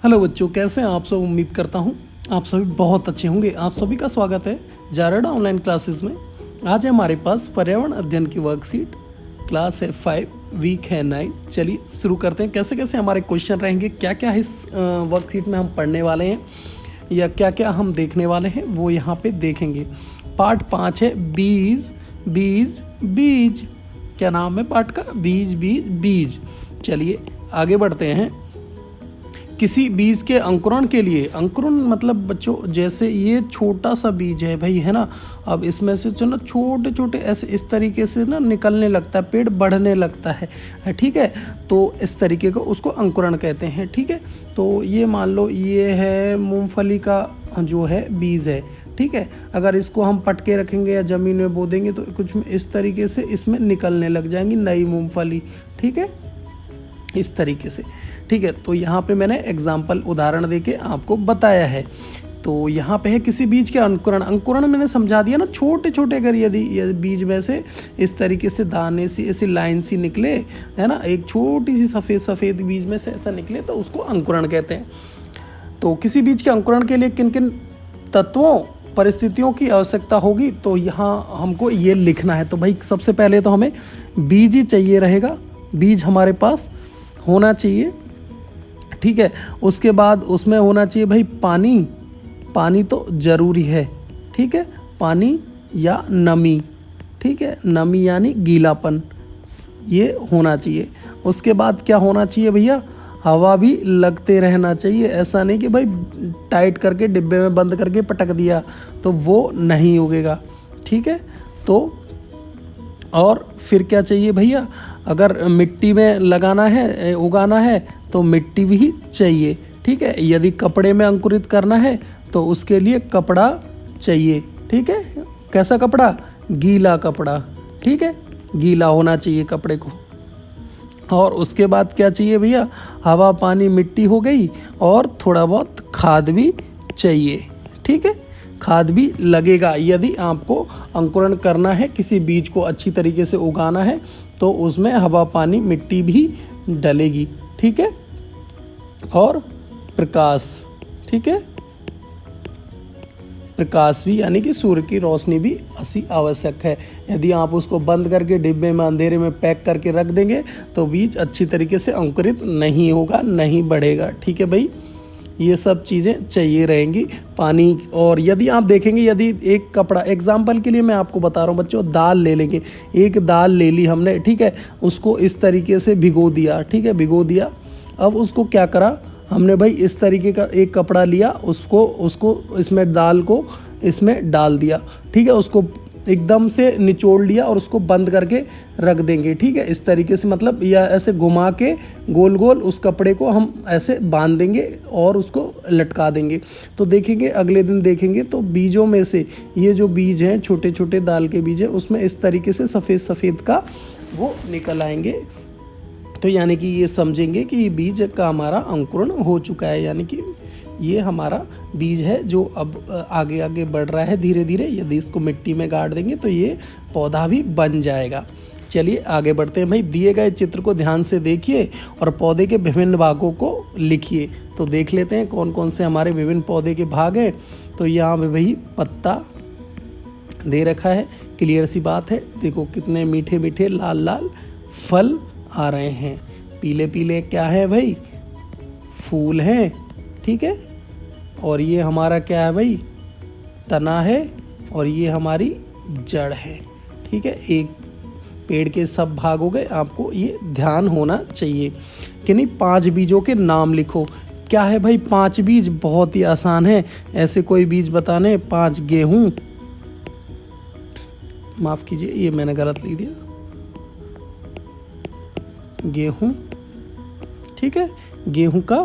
Hello बच्चों, कैसे हैं आप सब। उम्मीद करता हूँ आप सभी बहुत अच्छे होंगे। आप सभी का स्वागत है जारडा ऑनलाइन क्लासेस में। आज है हमारे पास पर्यावरण अध्ययन की वर्कशीट। क्लास है 5, वीक है 9। चलिए शुरू करते हैं। कैसे कैसे हमारे क्वेश्चन रहेंगे, क्या क्या इस वर्कशीट में हम पढ़ने वाले हैं या क्या क्या हम देखने वाले हैं वो यहाँ पे देखेंगे। पार्ट 5 है बीज बीज बीज। क्या नाम है पार्ट का? बीज बीज बीज। चलिए आगे बढ़ते हैं। किसी बीज के अंकुरण के लिए, अंकुरण मतलब बच्चों जैसे ये छोटा सा बीज है भाई, है ना। अब इसमें से जो ना छोटे छोटे ऐसे इस तरीके से ना निकलने लगता है, पेड़ बढ़ने लगता है, ठीक है। तो इस तरीके को उसको अंकुरण कहते हैं, ठीक है। तो ये मान लो ये है मूंगफली का जो है बीज है, ठीक है। अगर इसको हम पटके रखेंगे या ज़मीन में बो देंगे तो कुछ इस तरीके से इसमें निकलने लग जाएंगी नई मूंगफली, ठीक है, इस तरीके से, ठीक है। तो यहाँ पे मैंने एग्जाम्पल उदाहरण देके आपको बताया है। तो यहाँ पे है किसी बीज के अंकुरण। अंकुरण मैंने समझा दिया ना, छोटे छोटे अगर यदि ये बीज में से इस तरीके से दाने सी ऐसी लाइन सी निकले, है ना, एक छोटी सी सफ़ेद सफ़ेद बीज में से ऐसा निकले तो उसको अंकुरण कहते हैं। तो किसी बीज के अंकुरण के लिए किन किन तत्वों परिस्थितियों की आवश्यकता होगी, तो यहाँ हमको ये लिखना है। तो भाई सबसे पहले तो हमें बीज ही चाहिए रहेगा, बीज हमारे पास होना चाहिए, ठीक है। उसके बाद उसमें होना चाहिए भाई पानी, पानी तो ज़रूरी है, ठीक है। पानी या नमी, ठीक है, नमी यानी गीलापन, ये होना चाहिए। उसके बाद क्या होना चाहिए भैया? हवा भी लगते रहना चाहिए। ऐसा नहीं कि भाई टाइट करके डिब्बे में बंद करके पटक दिया तो वो नहीं उगेगा, ठीक है। तो और फिर क्या चाहिए भैया? अगर मिट्टी में लगाना है, उगाना है तो मिट्टी भी चाहिए, ठीक है। यदि कपड़े में अंकुरित करना है तो उसके लिए कपड़ा चाहिए, ठीक है। कैसा कपड़ा? गीला कपड़ा, ठीक है, गीला होना चाहिए कपड़े को। और उसके बाद क्या चाहिए भैया? हवा पानी मिट्टी हो गई और थोड़ा बहुत खाद भी चाहिए, ठीक है। खाद भी लगेगा। यदि आपको अंकुरण करना है, किसी बीज को अच्छी तरीके से उगाना है तो उसमें हवा पानी मिट्टी भी डलेगी, ठीक है। और प्रकाश, ठीक है, प्रकाश भी यानी कि सूर्य की रोशनी भी अति आवश्यक है। यदि आप उसको बंद करके डिब्बे में अंधेरे में पैक करके रख देंगे तो बीज अच्छी तरीके से अंकुरित नहीं होगा, नहीं बढ़ेगा, ठीक है भाई। ये सब चीज़ें चाहिए रहेंगी, पानी। और यदि आप देखेंगे, यदि एक कपड़ा, एग्जाम्पल के लिए मैं आपको बता रहा हूँ बच्चों, दाल ले लेंगे। एक दाल ले ली हमने, ठीक है, उसको इस तरीके से भिगो दिया, ठीक है, भिगो दिया। अब उसको क्या करा हमने भाई? इस तरीके का एक कपड़ा लिया, उसको इसमें दाल को इसमें डाल दिया, ठीक है, उसको एकदम से निचोड़ लिया और उसको बंद करके रख देंगे, ठीक है, इस तरीके से। मतलब या ऐसे घुमा के गोल गोल उस कपड़े को हम ऐसे बांध देंगे और उसको लटका देंगे। तो देखेंगे अगले दिन देखेंगे तो बीजों में से ये जो बीज हैं, छोटे छोटे दाल के बीज हैं, उसमें इस तरीके से सफ़ेद सफ़ेद का वो निकल आएंगे। तो यानी कि ये समझेंगे कि ये बीज का हमारा अंकुरण हो चुका है, यानी कि ये हमारा बीज है जो अब आगे आगे बढ़ रहा है धीरे धीरे। यदि इसको मिट्टी में गाड़ देंगे तो ये पौधा भी बन जाएगा। चलिए आगे बढ़ते हैं भाई। दिए गए चित्र को ध्यान से देखिए और पौधे के विभिन्न भागों को लिखिए। तो देख लेते हैं कौन कौन से हमारे विभिन्न पौधे के भाग हैं। तो यहाँ पे भाई पत्ता दे रखा है, क्लियर सी बात है। देखो कितने मीठे मीठे लाल लाल फल आ रहे हैं। पीले पीले क्या है भाई? फूल हैं, ठीक है। और ये हमारा क्या है भाई? तना है और ये हमारी जड़ है, ठीक है। एक पेड़ के सब भाग हो गए, आपको ये ध्यान होना चाहिए कि नहीं। 5 बीजों के नाम लिखो। क्या है भाई 5 बीज? बहुत ही आसान है। ऐसे कोई बीज बताने। 5 गेहूँ, माफ़ कीजिए ये मैंने गलत लिख दिया, गेहूँ, ठीक है, गेहूँ का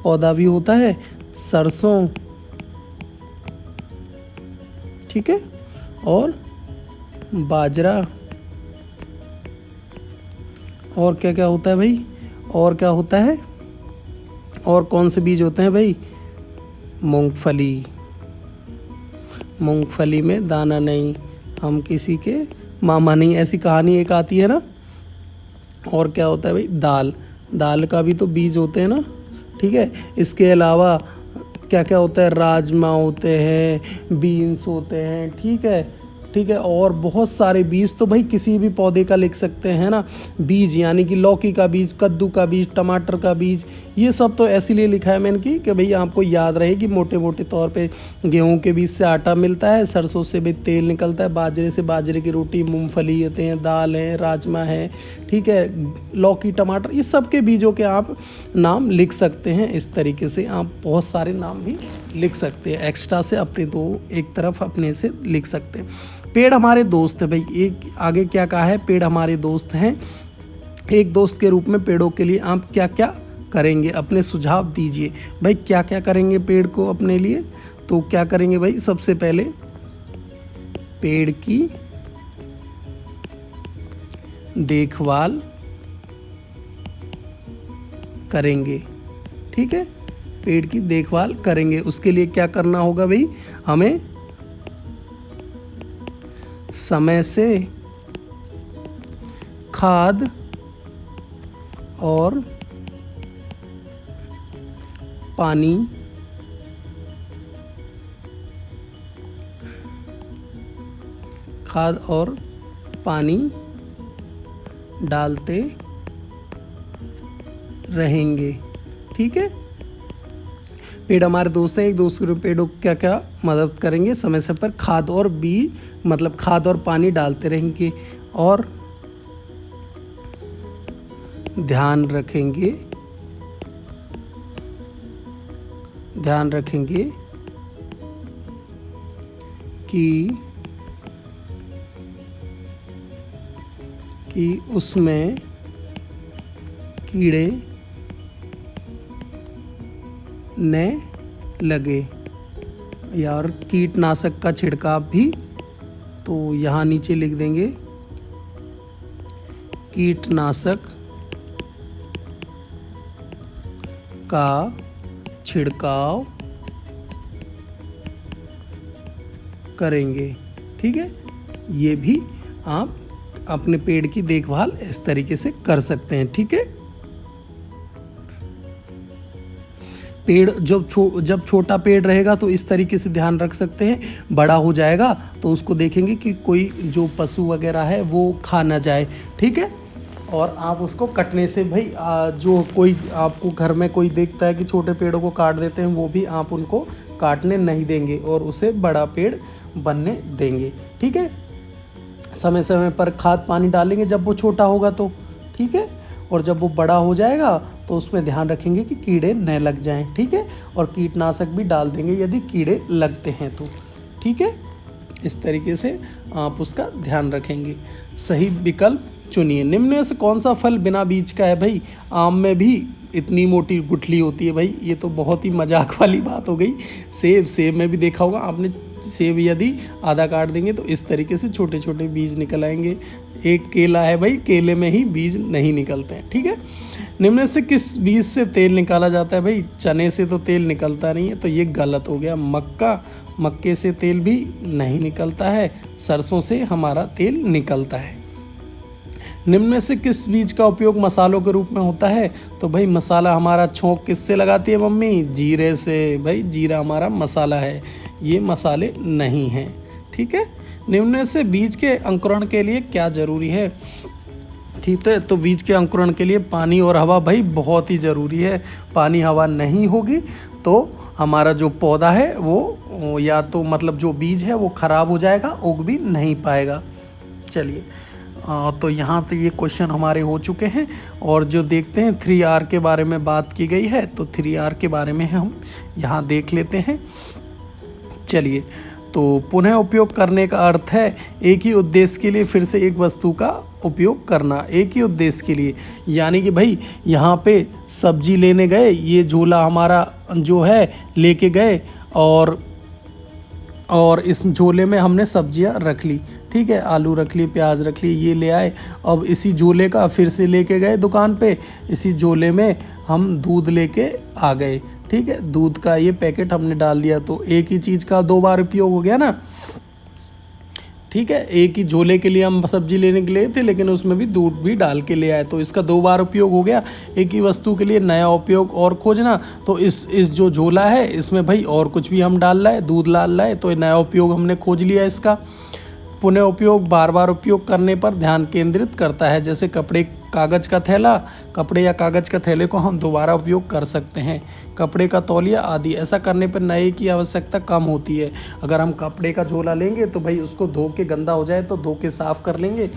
पौधा भी होता है। सरसों, ठीक है, और बाजरा। और क्या क्या होता है भाई? और क्या होता है? और कौन से बीज होते हैं भाई? मूंगफली। मूंगफली में दाना नहीं, हम किसी के मामा नहीं, ऐसी कहानी एक आती है ना। और क्या होता है भाई? दाल। दाल का भी तो बीज होते हैं ना, ठीक है। इसके अलावा क्या क्या होता है, राजमा होते हैं, बीन्स होते हैं, ठीक है, ठीक है। और बहुत सारे बीज तो भाई किसी भी पौधे का लिख सकते हैं ना, बीज यानी कि लौकी का बीज, कद्दू का बीज, टमाटर का बीज, ये सब तो ऐसे लिखा है मैंने कि भाई आपको याद रहे कि मोटे मोटे तौर पे गेहूं के बीज से आटा मिलता है, सरसों से भी तेल निकलता है, बाजरे से बाजरे की रोटी, मूंगफली होते हैं, दाल है, राजमा है, ठीक है, लौकी, टमाटर, इस सब के बीजों के आप नाम लिख सकते हैं। इस तरीके से आप बहुत सारे नाम भी लिख सकते हैं, एक्स्ट्रा से अपने दो एक तरफ अपने से लिख सकते हैं। पेड़ हमारे दोस्त है भाई, एक आगे क्या कहा है, पेड़ हमारे दोस्त हैं। एक दोस्त के रूप में पेड़ों के लिए आप क्या क्या करेंगे, अपने सुझाव दीजिए भाई। क्या क्या करेंगे पेड़ को अपने लिए, तो क्या करेंगे भाई, सबसे पहले पेड़ की देखभाल करेंगे, ठीक है, पेड़ की देखभाल करेंगे। उसके लिए क्या करना होगा भाई, हमें समय से खाद और पानी डालते रहेंगे, ठीक है। पेड़ हमारे दोस्त हैं, एक दूसरे पेड़ों को क्या क्या मदद करेंगे, समय समय पर खाद और खाद और पानी डालते रहेंगे और ध्यान रखेंगे कि उसमें कीड़े न लगे, या और कीटनाशक का छिड़काव भी, तो यहाँ नीचे लिख देंगे कीटनाशक का छिड़काव करेंगे, ठीक है। ये भी आप अपने पेड़ की देखभाल इस तरीके से कर सकते हैं, ठीक है। पेड़ जब छोटा पेड़ रहेगा तो इस तरीके से ध्यान रख सकते हैं, बड़ा हो जाएगा तो उसको देखेंगे कि कोई जो पशु वगैरह है वो खा ना जाए, ठीक है। और आप उसको कटने से भाई जो कोई आपको घर में कोई देखता है कि छोटे पेड़ों को काट देते हैं, वो भी आप उनको काटने नहीं देंगे और उसे बड़ा पेड़ बनने देंगे, ठीक है। समय समय पर खाद पानी डालेंगे जब वो छोटा होगा तो, ठीक है। और जब वो बड़ा हो जाएगा तो उसमें ध्यान रखेंगे कि कीड़े न लग जाएं, ठीक है। और कीटनाशक भी डाल देंगे यदि कीड़े लगते हैं तो, ठीक है। इस तरीके से आप उसका ध्यान रखेंगे। सही विकल्प चुनिए। निम्न में से कौन सा फल बिना बीज का है भाई, आम में भी इतनी मोटी गुठली होती है भाई, ये तो बहुत ही मजाक वाली बात हो गई। सेब में भी देखा होगा आपने, सेब यदि आधा काट देंगे तो इस तरीके से छोटे छोटे बीज निकल आएंगे। एक केला है भाई, केले में ही बीज नहीं निकलते हैं, ठीक है। निम्न से किस बीज से तेल निकाला जाता है भाई, चने से तो तेल निकलता नहीं है, तो ये गलत हो गया। मक्के से तेल भी नहीं निकलता है, सरसों से हमारा तेल निकलता है। निम्न में से किस बीज का उपयोग मसालों के रूप में होता है, तो भाई मसाला हमारा छोंक किससे लगाती है मम्मी, जीरे से। भाई जीरा हमारा मसाला है, ये मसाले नहीं हैं, ठीक है। निम्न में से बीज के अंकुरण के लिए क्या जरूरी है, ठीक है। तो बीज के अंकुरण के लिए पानी और हवा भाई बहुत ही ज़रूरी है। पानी हवा नहीं होगी तो हमारा जो पौधा है वो या तो मतलब जो बीज है वो ख़राब हो जाएगा, उग भी नहीं पाएगा। चलिए तो यहाँ पे ये क्वेश्चन हमारे हो चुके हैं। और जो देखते हैं 3R के बारे में बात की गई है, तो 3R के बारे में हम यहाँ देख लेते हैं। चलिए, तो पुनः उपयोग करने का अर्थ है एक ही उद्देश्य के लिए फिर से एक वस्तु का उपयोग करना, एक ही उद्देश्य के लिए। यानी कि भाई यहाँ पे सब्जी लेने गए, ये झोला हमारा जो है लेके गए और इस झोले में हमने सब्जियाँ रख ली, ठीक है, आलू रख ली, प्याज रख ली, ये ले आए। अब इसी झोले का फिर से लेके गए दुकान पे, इसी झोले में हम दूध लेके आ गए, ठीक है। दूध का ये पैकेट हमने डाल दिया, तो एक ही चीज़ का 2 बार उपयोग हो गया ना, ठीक है। एक ही झोले के लिए हम सब्जी लेने के लिए थे, लेकिन उसमें भी दूध भी डाल के ले आए, तो इसका 2 बार उपयोग हो गया। एक ही वस्तु के लिए नया उपयोग और खोजना। तो इस जो झोला है इसमें भाई और कुछ भी हम डाल लाए, दूध डाल लाए, तो नया उपयोग हमने खोज लिया इसका। पुनः उपयोग बार बार उपयोग करने पर ध्यान केंद्रित करता है। जैसे कपड़े या कागज़ का थैले को हम दोबारा उपयोग कर सकते हैं, कपड़े का तौलिया आदि। ऐसा करने पर नए की आवश्यकता कम होती है। अगर हम कपड़े का झोला लेंगे तो भाई उसको धो के गंदा हो जाए तो धो के साफ़ कर लेंगे,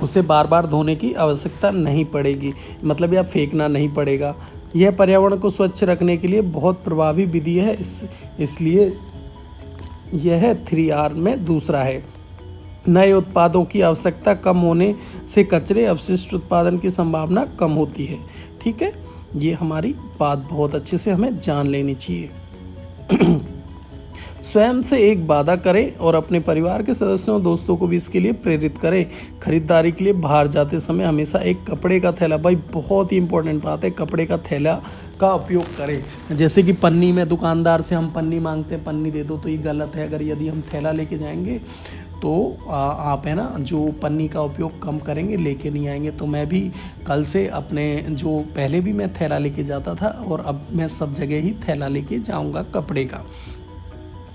उसे बार बार धोने की आवश्यकता नहीं पड़ेगी, मतलब या फेंकना नहीं पड़ेगा। यह पर्यावरण को स्वच्छ रखने के लिए बहुत प्रभावी विधि है, इसलिए यह 3R में दूसरा है। नए उत्पादों की आवश्यकता कम होने से कचरे अपशिष्ट उत्पादन की संभावना कम होती है। ठीक है, ये हमारी बात बहुत अच्छे से हमें जान लेनी चाहिए। स्वयं से एक वादा करें और अपने परिवार के सदस्यों और दोस्तों को भी इसके लिए प्रेरित करें। खरीदारी के लिए बाहर जाते समय हमेशा एक कपड़े का थैला, भाई बहुत ही इंपॉर्टेंट बात है, कपड़े का थैला का उपयोग करें। जैसे कि पन्नी में दुकानदार से हम पन्नी मांगते हैं, पन्नी दे दो, तो ये गलत है। अगर यदि हम थैला लेके जाएंगे तो आप है ना जो पन्नी का उपयोग कम करेंगे, लेके नहीं आएंगे। तो मैं भी कल से अपने जो पहले भी मैं थैला लेके जाता था और अब मैं सब जगह ही थैला लेके जाऊंगा कपड़े का।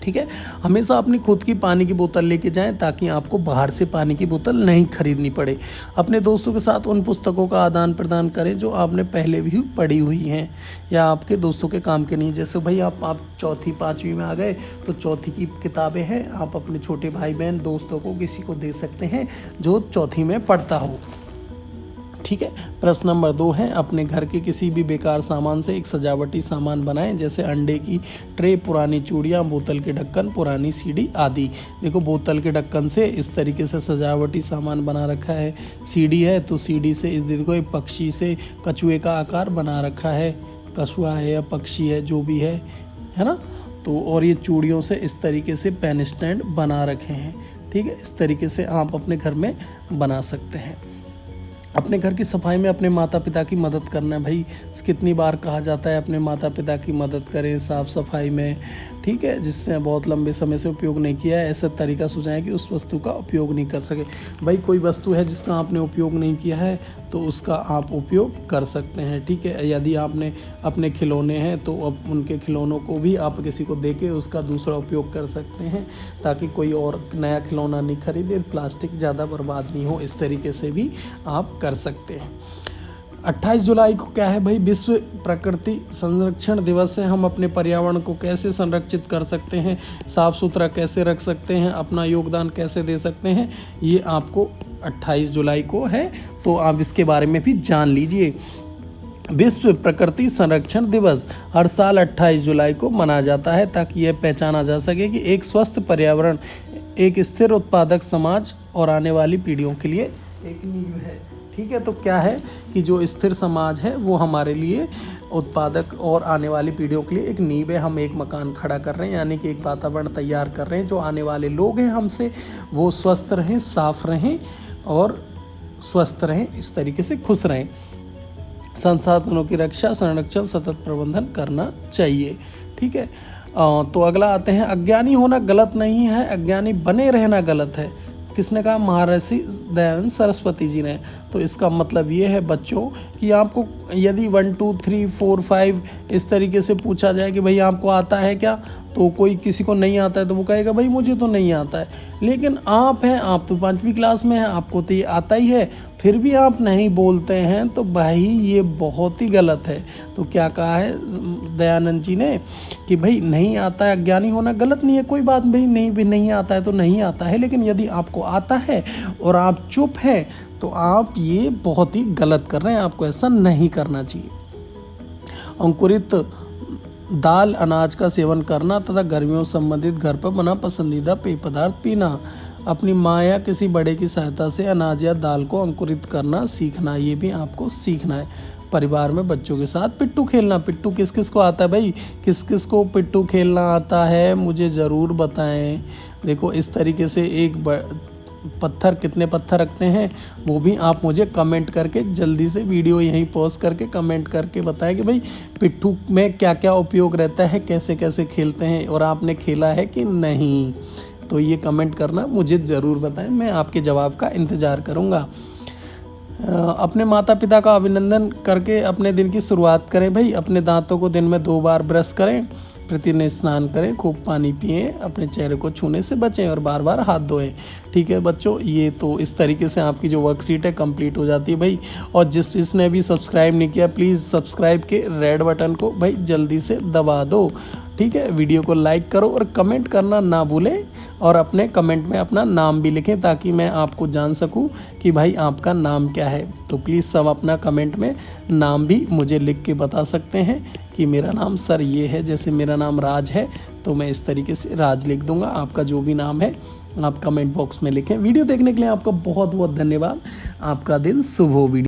ठीक है, हमेशा अपनी खुद की पानी की बोतल लेके जाएं ताकि आपको बाहर से पानी की बोतल नहीं खरीदनी पड़े। अपने दोस्तों के साथ उन पुस्तकों का आदान प्रदान करें जो आपने पहले भी पढ़ी हुई हैं या आपके दोस्तों के काम के नहीं। जैसे भाई आप चौथी पाँचवीं में आ गए तो चौथी की किताबें हैं, आप अपने छोटे भाई बहन दोस्तों को किसी को दे सकते हैं जो चौथी में पढ़ता हो। ठीक है। प्रश्न नंबर 2 है, अपने घर के किसी भी बेकार सामान से एक सजावटी सामान बनाएं, जैसे अंडे की ट्रे, पुरानी चूड़ियाँ, बोतल के ढक्कन, पुरानी सीढ़ी आदि। देखो बोतल के ढक्कन से इस तरीके से सजावटी सामान बना रखा है। सीढ़ी है तो सीढ़ी से इस देखो एक पक्षी से कछुए का आकार बना रखा है, कछुआ है या पक्षी है जो भी है ना। तो और ये चूड़ियों से इस तरीके से पेन स्टैंड बना रखे हैं। ठीक है, इस तरीके से आप अपने घर में बना सकते हैं। अपने घर की सफाई में अपने माता पिता की मदद करना है। भाई कितनी बार कहा जाता है अपने माता पिता की मदद करें साफ़ सफाई में। ठीक है, जिससे बहुत लंबे समय से उपयोग नहीं किया है, ऐसा तरीका सुझाएं कि उस वस्तु का उपयोग नहीं कर सके। भाई कोई वस्तु है जिसका आपने उपयोग नहीं किया है तो उसका आप उपयोग कर सकते हैं। ठीक है, यदि आपने अपने खिलौने हैं तो अब उनके खिलौनों को भी आप किसी को दे के उसका दूसरा उपयोग कर सकते हैं, ताकि कोई और नया खिलौना नहीं खरीदे, प्लास्टिक ज़्यादा बर्बाद नहीं हो। इस तरीके से भी आप कर सकते हैं। 28 जुलाई को क्या है भाई, विश्व प्रकृति संरक्षण दिवस है। हम अपने पर्यावरण को कैसे संरक्षित कर सकते हैं, साफ़ सुथरा कैसे रख सकते हैं, अपना योगदान कैसे दे सकते हैं, ये आपको 28 जुलाई को है, तो आप इसके बारे में भी जान लीजिए। विश्व प्रकृति संरक्षण दिवस हर साल 28 जुलाई को मनाया जाता है ताकि यह पहचाना जा सके कि एक स्वस्थ पर्यावरण एक स्थिर उत्पादक समाज और आने वाली पीढ़ियों के लिए एक नींव है। ठीक है, तो क्या है कि जो स्थिर समाज है वो हमारे लिए उत्पादक और आने वाली पीढ़ियों के लिए एक नींव है। हम एक मकान खड़ा कर रहे हैं, यानी कि एक वातावरण तैयार कर रहे हैं जो आने वाले लोग हैं हमसे वो स्वस्थ रहें, साफ रहें और स्वस्थ रहें, इस तरीके से खुश रहें। संसाधनों की रक्षा, संरक्षण, सतत प्रबंधन करना चाहिए। ठीक है, तो अगला आते हैं, अज्ञानी होना गलत नहीं है, अज्ञानी बने रहना गलत है। किसने कहा? महर्षि दयानंद सरस्वती जी ने। तो इसका मतलब ये है बच्चों कि आपको यदि 1 2 3 4 5 इस तरीके से पूछा जाए कि भाई आपको आता है क्या, तो कोई किसी को नहीं आता है तो वो कहेगा भाई मुझे तो नहीं आता है। लेकिन आप हैं, आप तो 5वीं क्लास में हैं, आपको तो ये आता ही है, फिर भी आप नहीं बोलते हैं, तो भाई ये बहुत ही गलत है। तो क्या कहा है दयानंद जी ने कि भाई नहीं आता है, अज्ञानी होना गलत नहीं है, कोई बात भाई नहीं, भी नहीं आता है तो नहीं आता है। लेकिन यदि आपको आता है और आप चुप हैं तो आप ये बहुत ही गलत कर रहे हैं, आपको ऐसा नहीं करना चाहिए। अंकुरित दाल अनाज का सेवन करना तथा गर्मियों संबंधित घर पर बना पसंदीदा पेय पदार्थ पीना, अपनी माँ या किसी बड़े की सहायता से अनाज या दाल को अंकुरित करना सीखना, ये भी आपको सीखना है। परिवार में बच्चों के साथ पिट्ठू खेलना। पिट्ठू किस किस को आता है भाई, किस किस को पिट्ठू खेलना आता है मुझे ज़रूर बताएं। देखो इस तरीके से एक पत्थर, कितने पत्थर रखते हैं वो भी आप मुझे कमेंट करके जल्दी से वीडियो यहीं पॉज करके कमेंट करके बताएं कि भाई पिट्ठू में क्या क्या उपयोग रहता है, कैसे कैसे खेलते हैं और आपने खेला है कि नहीं। तो ये कमेंट करना मुझे ज़रूर बताएं, मैं आपके जवाब का इंतज़ार करूँगा। अपने माता पिता का अभिनंदन करके अपने दिन की शुरुआत करें भाई। अपने दांतों को दिन में 2 बार ब्रश करें, प्रतिदिन स्नान करें, खूब पानी पिएं, अपने चेहरे को छूने से बचें और बार बार हाथ धोएं। ठीक है बच्चों, ये तो इस तरीके से आपकी जो वर्कशीट है कंप्लीट हो जाती है भाई। और जिसने भी सब्सक्राइब नहीं किया, प्लीज़ सब्सक्राइब के रेड बटन को भाई जल्दी से दबा दो। ठीक है, वीडियो को लाइक करो और कमेंट करना ना भूलें, और अपने कमेंट में अपना नाम भी लिखें ताकि मैं आपको जान सकूं कि भाई आपका नाम क्या है। तो प्लीज़ सब अपना कमेंट में नाम भी मुझे लिख के बता सकते हैं कि मेरा नाम सर ये है। जैसे मेरा नाम राज है तो मैं इस तरीके से राज लिख दूंगा। आपका जो भी नाम है आप कमेंट बॉक्स में लिखें। वीडियो देखने के लिए आपका बहुत बहुत धन्यवाद। आपका दिन शुभ हो। वीडियो